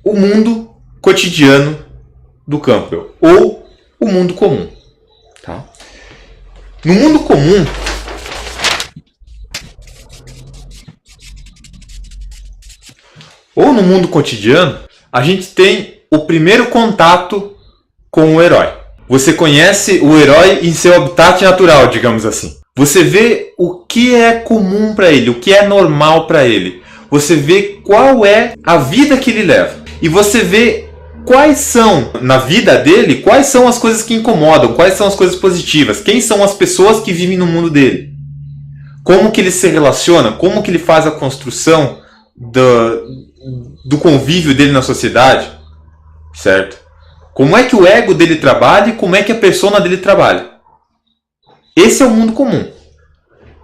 o mundo cotidiano do Campbell, ou o mundo comum. Tá? No mundo comum, ou no mundo cotidiano, a gente tem o primeiro contato com o herói. Você conhece o herói em seu habitat natural, digamos assim. Você vê o que é comum para ele, o que é normal para ele. Você vê qual é a vida que ele leva. E você vê quais são, na vida dele, quais são as coisas que incomodam, quais são as coisas positivas, quem são as pessoas que vivem no mundo dele. Como que ele se relaciona, como que ele faz a construção do convívio dele na sociedade, certo? Como é que o ego dele trabalha e como é que a persona dele trabalha. Esse é o mundo comum.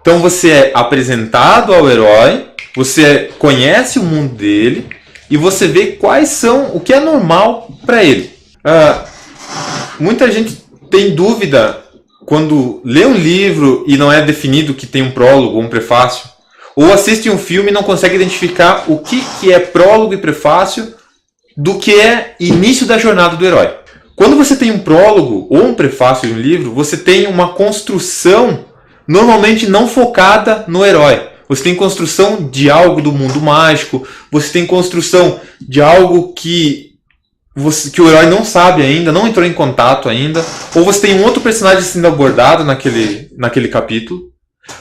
Então você é apresentado ao herói, você conhece o mundo dele e você vê quais são, o que é normal para ele. Muita gente tem dúvida quando lê um livro e não é definido que tem um prólogo ou um prefácio, ou assiste um filme e não consegue identificar o que é prólogo e prefácio do que é início da jornada do herói. Quando você tem um prólogo ou um prefácio de um livro, você tem uma construção normalmente não focada no herói. Você tem construção de algo do mundo mágico, você tem construção de algo que o herói não sabe ainda, não entrou em contato ainda, ou você tem um outro personagem sendo abordado naquele capítulo.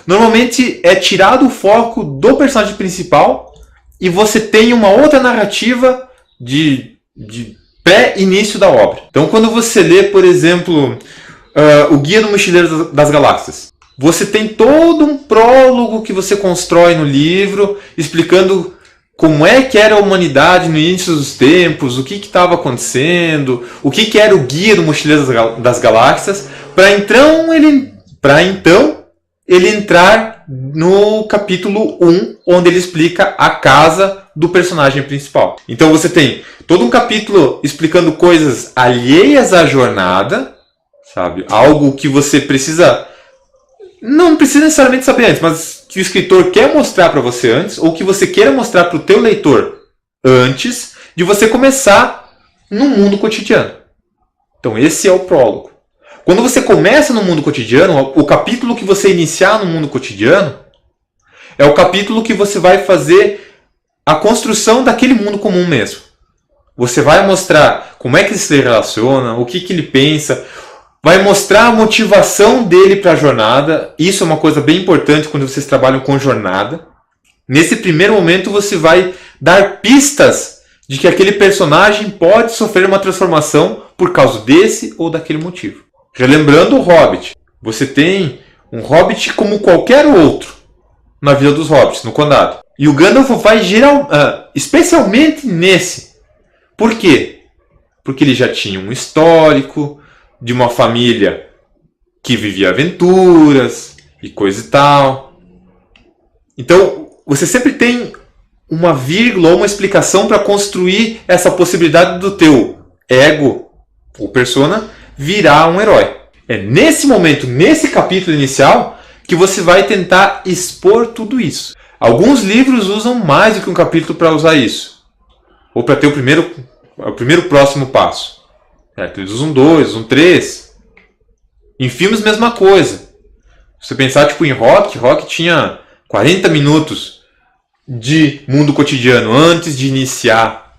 Normalmente é tirado o foco do personagem principal e você tem uma outra narrativa de pré-início da obra. Então quando você lê, por exemplo, o Guia do Mochileiro das Galáxias, você tem todo um prólogo que você constrói no livro, explicando como é que era a humanidade no início dos tempos, o que estava acontecendo, o que era o Guia do Mochileiro das Galáxias, para então ele entrar no capítulo 1, onde ele explica a casa do personagem principal. Então você tem todo um capítulo explicando coisas alheias à jornada, sabe? Algo que você não precisa necessariamente saber antes, mas que o escritor quer mostrar para você antes, ou que você queira mostrar para o teu leitor antes de você começar no mundo cotidiano. Então esse é o prólogo. Quando você começa no mundo cotidiano, o capítulo que você iniciar no mundo cotidiano é o capítulo que você vai fazer a construção daquele mundo comum mesmo. Você vai mostrar como é que ele se relaciona, o que ele pensa, vai mostrar a motivação dele para a jornada. Isso é uma coisa bem importante quando vocês trabalham com jornada. Nesse primeiro momento você vai dar pistas de que aquele personagem pode sofrer uma transformação por causa desse ou daquele motivo. Já lembrando o Hobbit, você tem um Hobbit como qualquer outro na vida dos Hobbits, no Condado. E o Gandalf vai especialmente nesse. Por quê? Porque ele já tinha um histórico de uma família que vivia aventuras e coisa e tal. Então, você sempre tem uma vírgula ou uma explicação para construir essa possibilidade do teu ego ou persona virar um herói. É nesse momento, nesse capítulo inicial, que você vai tentar expor tudo isso. Alguns livros usam mais do que um capítulo para usar isso. Ou para ter o primeiro próximo passo. Certo? Eles usam 2, usam 3. Em filmes, mesma coisa. Se você pensar tipo, em Rock tinha 40 minutos de mundo cotidiano antes de iniciar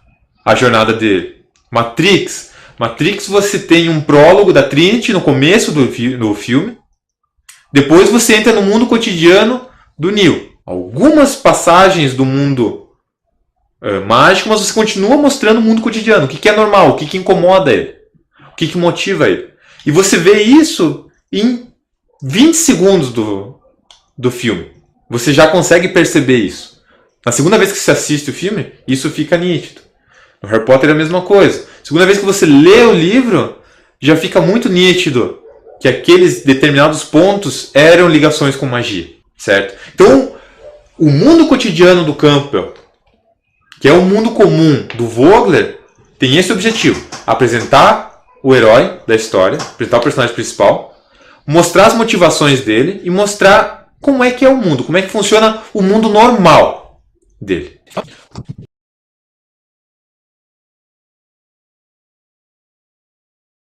a jornada dele. Matrix, você tem um prólogo da Trinity no começo do filme. Depois você entra no mundo cotidiano do Neo. Algumas passagens do mundo mágico, mas você continua mostrando o mundo cotidiano. O que é normal, o que incomoda ele, o que motiva ele. E você vê isso em 20 segundos do filme. Você já consegue perceber isso. Na segunda vez que você assiste o filme, isso fica nítido. No Harry Potter é a mesma coisa. Segunda vez que você lê o livro, já fica muito nítido que aqueles determinados pontos eram ligações com magia, certo? Então, o mundo cotidiano do Campbell, que é o mundo comum do Vogler, tem esse objetivo: apresentar o herói da história, apresentar o personagem principal, mostrar as motivações dele e mostrar como é que é o mundo, como é que funciona o mundo normal dele.